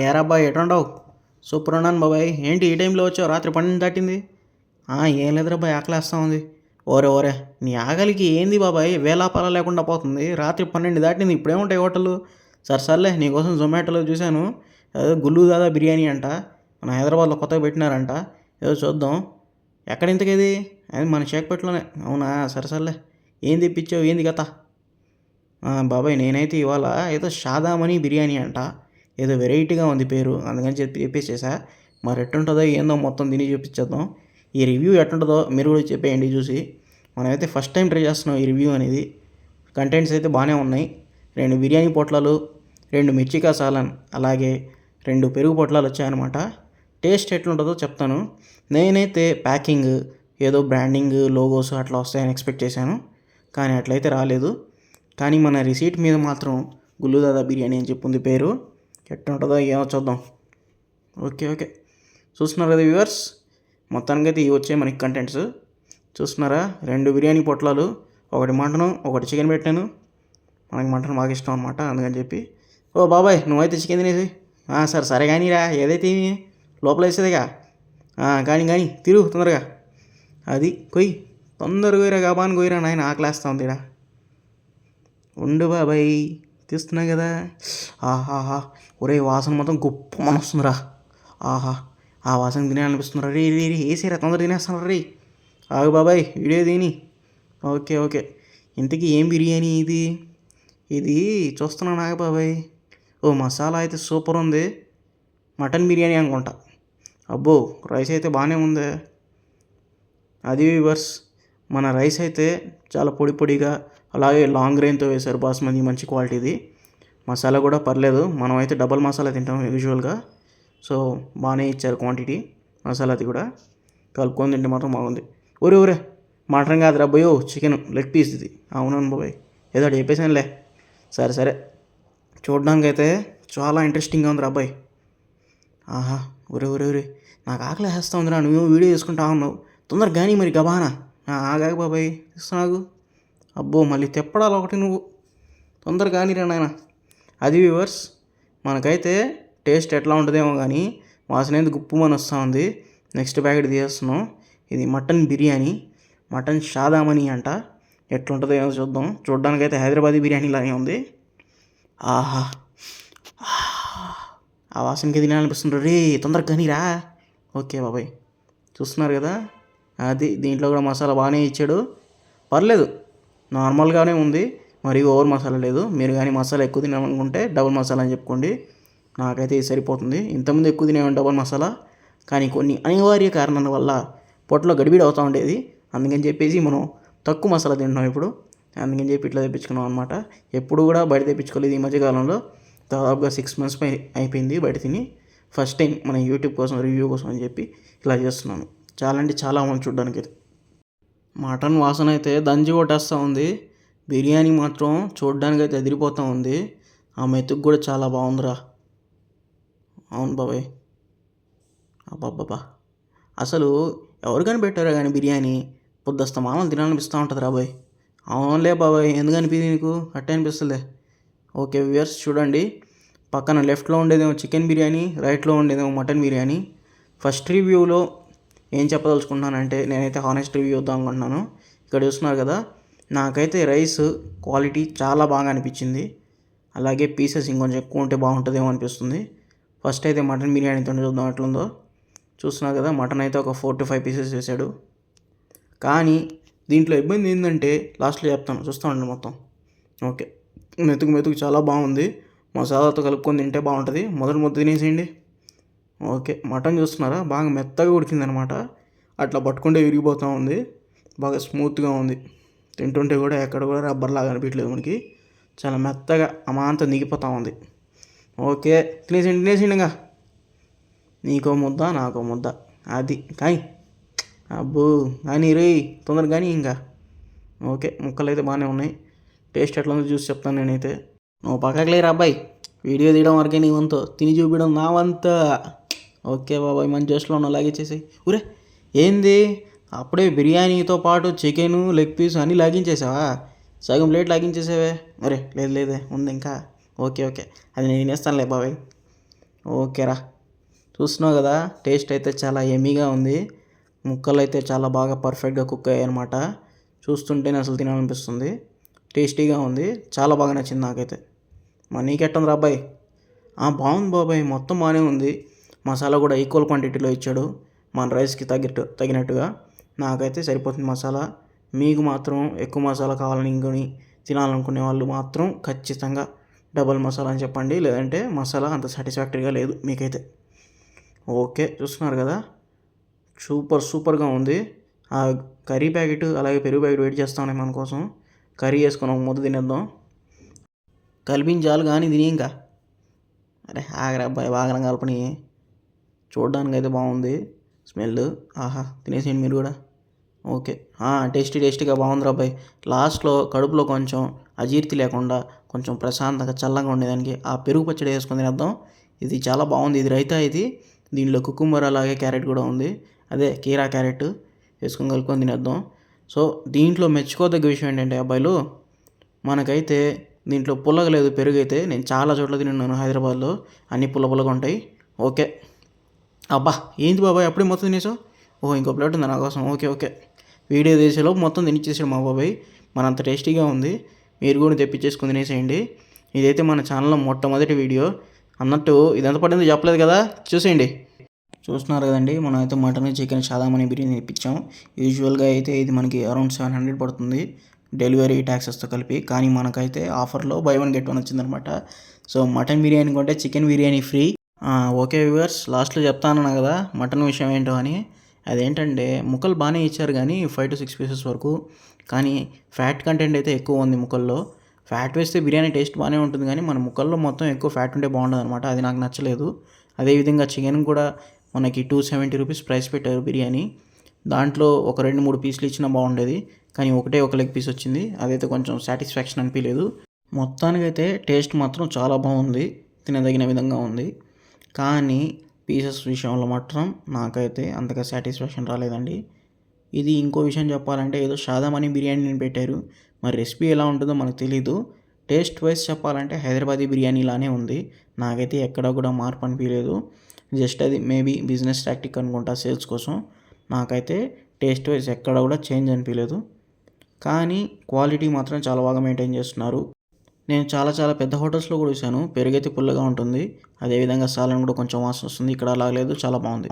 ఏరాబ్బాయి ఎటుండవు? Super ఉన్నాను బాబాయ్. ఏంటి ఈ టైంలో వచ్చావు? రాత్రి 12 దాటింది. ఏం లేదురా బాయ్, ఆకలేస్తా ఉంది. ఓరే ఓరే, నీ ఆకలికి ఏంది బాబాయ్ వేలాపాల లేకుండా పోతుంది. రాత్రి 12 దాటింది, ఇప్పుడేముంటాయి హోటళ్ళు? సరే సర్లే, నీకోసం జొమాటోలో చూశాను. ఏదో గుల్లు దాదా బిర్యానీ అంట, మన హైదరాబాద్లో కొత్తగా పెట్టినారంట. ఏదో చూద్దాం. ఎక్కడ ఇంతకేది? అది మన షేక్పేటలోనే. అవునా? సరే సర్లే. ఏం తెప్పించావు? ఏంది కథ? బాబాయ్ నేనైతే ఇవాళ ఏదో షాదామణి బిర్యానీ అంట, ఏదో వెరైటీగా ఉంది పేరు, అందుకని చెప్పేసేసా. మరి ఎట్టుంటుందో ఏందో మొత్తం తిని చూపించేద్దాం. ఈ రివ్యూ ఎట్టుంటుందో మీరు కూడా చెప్పేయండి చూసి. మనమైతే ఫస్ట్ టైం ట్రై చేస్తున్నాం ఈ రివ్యూ అనేది. కంటెంట్స్ అయితే బాగానే ఉన్నాయి. 2 బిర్యానీ పొట్లాలు, 2 మిర్చికా సాలన్, అలాగే 2 పెరుగు పొట్లాలు వచ్చాయన్నమాట. టేస్ట్ ఎట్లుంటుందో చెప్తాను. నేనైతే ప్యాకింగ్ ఏదో బ్రాండింగ్ లోగోస్ అట్లా వస్తాయని ఎక్స్పెక్ట్ చేశాను, కానీ అట్లయితే రాలేదు. కానీ మన రిసీట్ మీద మాత్రం గుల్లుదాదా బిర్యానీ అని చెప్పుంది పేరు. ఎట్టుంటుందో ఏమో చూద్దాం. ఓకే ఓకే, చూస్తున్నారు కదా వ్యూవర్స్, మొత్తానికైతే ఇవి వచ్చాయి మనకి కంటెంట్స్. చూస్తున్నారా? 2 బిర్యానీ పొట్లాలు, ఒకటి మటను ఒకటి చికెన్ పెట్టాను. మనకి మటన్ బాగా ఇష్టం అనమాట, అందుకని చెప్పి. ఓ బాబాయ్, నువ్వైతే చికెన్ తినేసి. సరే సరే కానీ రా, ఏదైతే లోపల వేసేదిగా. కానీ తిరుగు తొందరగా. అది కొయ్యి, తొందరగా కొయ్యరా, గాబాన్ కొయ్యరా నాయన, ఆకలేస్తా ఉంది ఇడా. ఉండు బాబాయ్, తీస్తున్నా కదా. ఆహాహా, ఒరే వాసన మొత్తం గొప్ప మన వస్తుందిరా. ఆహా, ఆ వాసన తినాలనిపిస్తుందిరా. రే రే రే వేసేరా, తొందర తినేస్తాను రే. ఆగు బాబాయ్, వీడియో తిని. ఓకే ఓకే, ఇంతకీ ఏం బిర్యానీ ఇది? ఇది చూస్తున్నాను ఆగు బాబాయ్. ఓ మసాలా అయితే సూపర్ ఉంది. మటన్ బిర్యానీ అనుకుంటా. అబ్బో, రైస్ అయితే బాగానే ఉంది. అది వ్యూవర్స్, మన రైస్ అయితే చాలా పొడి పొడిగా, అలాగే లాంగ్ గ్రెయిన్తో వేశారు, బాస్మతి మంచి క్వాలిటీది. మసాలా కూడా పర్లేదు, మనం అయితే డబల్ మసాలా తింటాం యూజువల్గా. సో బాగానే ఇచ్చారు క్వాంటిటీ, మసాలాది కూడా కలుపుకొని తింటే మాత్రం బాగుంది. ఊరే ఊరే, మటన్ కాదురా అబ్బాయో, చికెన్ లెగ్ పీస్ ఇది. అవునవును బాబాయ్, ఏదో ఒకటి చెప్పేసానులే. సరే సరే, చూడడానికి అయితే చాలా ఇంట్రెస్టింగ్గా ఉంది అబ్బాయి. ఆహా, ఒరే ఒరే ఒరే, నాకు ఆకలి వేస్తూ ఉందిరా, నువ్వు వీడియో చేసుకుంటా ఉన్నావు. తొందరగా కానీ మరి గబానా. ఆగాగు బాబాయ్, ఇస్తున్నాగు. అబ్బో, మళ్ళీ తెప్పడాలి ఒకటి నువ్వు. తొందరగా కానీరా నాయన. అది వ్యూవర్స్, మనకైతే టేస్ట్ ఎట్లా ఉంటుందేమో కానీ వాసన అయితే గుప్పుమని వస్తూ ఉంది. నెక్స్ట్ ప్యాకెట్ తీసేస్తున్నాం. ఇది మటన్ బిర్యానీ, మటన్ షాదామణి అంట. ఎట్లుంటుందో ఏమో చూద్దాం. చూడడానికైతే హైదరాబాదీ బిర్యానీ లాగే ఉంది. ఆహా, ఆ వాసనకి తినాలనిపిస్తుంది రే, తొందరగా కానీరా. ఓకే బాబాయ్, చూస్తున్నారు కదా, అది దీంట్లో కూడా మసాలా బాగానే ఇచ్చాడు. పర్లేదు, నార్మల్గానే ఉంది, మరి ఓవర్ మసాలా లేదు. మీరు కానీ మసాలా ఎక్కువ తినాలనుకుంటే డబుల్ మసాలా అని చెప్పుకోండి. నాకైతే ఇది సరిపోతుంది. ఇంతకుముందు ఎక్కువ తినేవాడిని డబుల్ మసాలా, కానీ కొన్ని అనివార్య కారణాల వల్ల పొట్టలో గడిబిడి అవుతూ ఉండేది. అందుకని చెప్పేసి మనం తక్కువ మసాలా తింటున్నాం ఇప్పుడు. అందుకని చెప్పి ఇట్లా తెప్పించుకున్నాం అనమాట. ఎప్పుడు కూడా బయట తెప్పించుకోలేదు ఈ మధ్యకాలంలో. దాదాపుగా 6 months అయిపోయింది బయట తిని. ఫస్ట్ టైం మన యూట్యూబ్ కోసం రివ్యూ కోసం అని చెప్పి ఇలా చేస్తున్నాను. చాలా అంటే చాలా బాగుంది చూడడానికి. మటన్ వాసన అయితే దంచి కొట్టేస్తూ ఉంది. బిర్యానీ మాత్రం చూడడానికి అయితే ఎదిరిపోతూ ఉంది. ఆ మెతుకు కూడా చాలా బాగుందిరా. అవును బాబాయ్. అబ్బాబ్బా, అసలు ఎవరు కనిపెట్టారో కానీ బిర్యానీ పొద్దుస్త మామూలు తినాలనిపిస్తూ ఉంటుంది రా బాయ్. అవునులే బాబాయ్, ఎందుకు అనిపించింది నీకు? అట్టే అనిపిస్తుందిలే. ఓకే వ్యూవర్స్, చూడండి, పక్కన లెఫ్ట్లో ఉండేదేమో చికెన్ బిర్యానీ, రైట్లో ఉండేదేమో మటన్ బిర్యానీ. ఫస్ట్ రివ్యూలో ఏం చెప్పదలుచుకుంటున్నానంటే, నేనైతే హానెస్ట్ రివ్యూ వద్దాం అనుకుంటున్నాను. ఇక్కడ చూస్తున్నారు కదా, నాకైతే రైస్ క్వాలిటీ చాలా బాగా అనిపించింది. అలాగే పీసెస్ ఇంకొంచెం ఎక్కువ ఉంటే బాగుంటుందేమో అనిపిస్తుంది. ఫస్ట్ అయితే మటన్ బిర్యానీతో చూద్దాం ఎట్లుందో. చూస్తున్నారు కదా, మటన్ అయితే ఒక 4 to 5 పీసెస్ వేసాడు. కానీ దీంట్లో ఇబ్బంది ఏంటంటే, లాస్ట్లో చెప్తాను, చూస్తూ ఉండండి మొత్తం. ఓకే, మెతుకు చాలా బాగుంది. మసాలాతో కలుపుకొని తింటే బాగుంటుంది. మొదటి ముద్ద తినేసేయండి. ఓకే, మటన్ చూస్తున్నారా, బాగా మెత్తగా ఉడికిందనమాట. అట్లా పట్టుకుంటే విరిగిపోతూ ఉంది. బాగా స్మూత్గా ఉంది. తింటుంటే కూడా ఎక్కడ కూడా రబ్బర్ లాగా అనిపించలేదు మనకి. చాలా మెత్తగా అమాంతం దిగిపోతూ ఉంది. ఓకే, తినేసేయండి ఇంకా. నీకో ముద్ద నాకో ముద్ద, అది కానీ. అబ్బో, కానీ రే, తొందరగా కానీ ఇంకా. ఓకే, ముక్కలు అయితే బాగానే ఉన్నాయి. టేస్ట్ ఎట్లా ఉందో చూసి చెప్తాను నేనైతే. నువ్వు పక్కకి లేరా అబ్బాయి, వీడియో తీయడం వరకే నీ వంతు, తిని చూపించడం నా వంత. ఓకే బాబాయ్, మంచి జస్ట్లో ఉన్న లాగించేసి. ఊరే, ఏంది అప్పుడే బిర్యానీతో పాటు చికెను లెగ్ పీస్ అన్నీ లాగించేసావా? సగం ప్లేట్ లాగించేసావే. అరే లేదు లేదే, ఉంది ఇంకా. ఓకే ఓకే, అది నేను తినేస్తానులే బాబాయ్. ఓకేరా, చూస్తున్నావు కదా, టేస్ట్ అయితే చాలా ఎమ్మీగా ఉంది. ముక్కలు అయితే చాలా బాగా పర్ఫెక్ట్గా కుక్ అయ్యాయి అనమాట. చూస్తుంటేనే అసలు తినాలనిపిస్తుంది. టేస్టీగా ఉంది, చాలా బాగా నచ్చింది నాకైతే. మరి నీకెట్టుంది రా అబ్బాయి? బాగుంది బాబాయ్, మొత్తం బాగానే ఉంది. మసాలా కూడా ఈక్వల్ క్వాంటిటీలో ఇచ్చాడు, మన రైస్కి తగినట్టుగా. నాకైతే సరిపోతుంది మసాలా. మీకు మాత్రం ఎక్కువ మసాలా కావాలని ఇంకొని తినాలనుకునే వాళ్ళు మాత్రం ఖచ్చితంగా డబల్ మసాలా అని చెప్పండి, లేదంటే మసాలా అంత సాటిస్ఫాక్టరీగా లేదు మీకైతే. ఓకే, చూస్తున్నారు కదా, సూపర్గా ఉంది. ఆ కర్రీ ప్యాకెట్ అలాగే పెరుగు ప్యాకెట్ వెయిట్ చేస్తా ఉన్నాయి మన కోసం. కర్రీ వేసుకొని ఒక ముద్ద తినేద్దాం. కలిపించాలి కానీ తిని ఇంకా. అరే ఆగరా అబ్బాయి, బాగా కలపని. చూడడానికి అయితే బాగుంది, స్మెల్. ఆహా, తినేసేయండి మీరు కూడా. ఓకే, టేస్టీగా బాగుంది అబ్బాయి. లాస్ట్లో కడుపులో కొంచెం అజీర్తి లేకుండా కొంచెం ప్రశాంతంగా చల్లగా ఉండేదానికి ఆ పెరుగు పచ్చడి వేసుకొని తినేద్దాం. ఇది చాలా బాగుంది. ఇది రైతా ఇది. దీనిలో కుకుంబర్ అలాగే క్యారెట్ కూడా ఉంది, అదే కీరా క్యారెట్ వేసుకొని కలుపుకొని తినేద్దాం. సో దీంట్లో మెచ్చుకోదగ్గ విషయం ఏంటంటే అబ్బాయిలు, మనకైతే దీంట్లో పుల్లగా లేదు పెరుగు అయితే. నేను చాలా చోట్ల తిన్నాను హైదరాబాద్లో, అన్నీ పుల్లగా ఉంటాయి. ఓకే. అబ్బా ఏంటి బాబాయ్ అప్పుడే మొత్తం తినేసావు? ఓహో, ఇంకో ప్లేట్ ఉంది నా కోసం. ఓకే. వీడియో తీసేలోపు మొత్తం తినిచ్చేసాడు మా బాబాయ్. మనంత టేస్టీగా ఉంది, మీరు కూడా తెప్పించేసుకుని తినేసేయండి. ఇదైతే మన ఛానల్లో మొట్టమొదటి వీడియో అన్నట్టు. ఇదంతా పడిందో చెప్పలేదు కదా, చూసేయండి. చూస్తున్నారు కదండి, మనం అయితే మటన్ చికెన్ సాదామణి బిర్యానీ తెప్పించాం. యూజువల్గా అయితే ఇది మనకి అరౌండ్ 700 పడుతుంది డెలివరీ ట్యాక్సెస్తో కలిపి. కానీ మనకైతే ఆఫర్లో బై వన్ గెట్ వన్ వచ్చిందనమాట. సో మటన్ బిర్యానీ కొంటే chicken biryani free. Okay viewers, లాస్ట్లో చెప్తాను కదా మటన్ విషయం ఏంటో అని. అదేంటంటే ముక్కలు బాగానే ఇచ్చారు కానీ 5 to 6 పీసెస్ వరకు. కానీ ఫ్యాట్ కంటెంట్ అయితే ఎక్కువ ఉంది ముక్కల్లో. ఫ్యాట్ వేస్తే బిర్యానీ టేస్ట్ బాగానే ఉంటుంది కానీ మన ముక్కల్లో మొత్తం ఎక్కువ ఫ్యాట్ ఉంటే బాగుంటుంది అనమాట. అది నాకు నచ్చలేదు. అదేవిధంగా చికెన్ కూడా మనకి 270 రూపీస్ ప్రైస్ పెట్టారు బిర్యానీ. దాంట్లో ఒక 2-3 పీసులు ఇచ్చినా బాగుండేది, కానీ ఒక లెగ్ పీస్ వచ్చింది. అదైతే కొంచెం సాటిస్ఫాక్షన్ అనిపించలేదు. మొత్తానికైతే టేస్ట్ మాత్రం చాలా బాగుంది, తినదగిన విధంగా ఉంది. కానీ పీసెస్ విషయంలో మాత్రం నాకైతే అంతగా సాటిస్ఫాక్షన్ రాలేదండి. ఇది ఇంకో విషయం చెప్పాలంటే, ఏదో సాదామణి బిర్యానీని పెట్టారు, మరి రెసిపీ ఎలా ఉంటుందో మనకు తెలీదు. టేస్ట్ వైజ్ చెప్పాలంటే హైదరాబాదీ బిర్యానీలానే ఉంది. నాకైతే ఎక్కడా కూడా మార్పు అనిపించలేదు. జస్ట్ అది మేబీ బిజినెస్ టాక్టిక్ అనుకుంటా, సేల్స్ కోసం. నాకైతే టేస్ట్ వైజ్ ఎక్కడ కూడా చేంజ్ అనిపించలేదు. కానీ క్వాలిటీ మాత్రం చాలా బాగా మెయింటైన్ చేస్తున్నారు. నేను చాలా పెద్ద హోటల్స్లో కూడా చూశాను, పెరుగైతే పుల్లగా ఉంటుంది, అదేవిధంగా సాలన్ కూడా కొంచెం వాసన వస్తుంది. ఇక్కడ అలా లేదు, చాలా బాగుంది.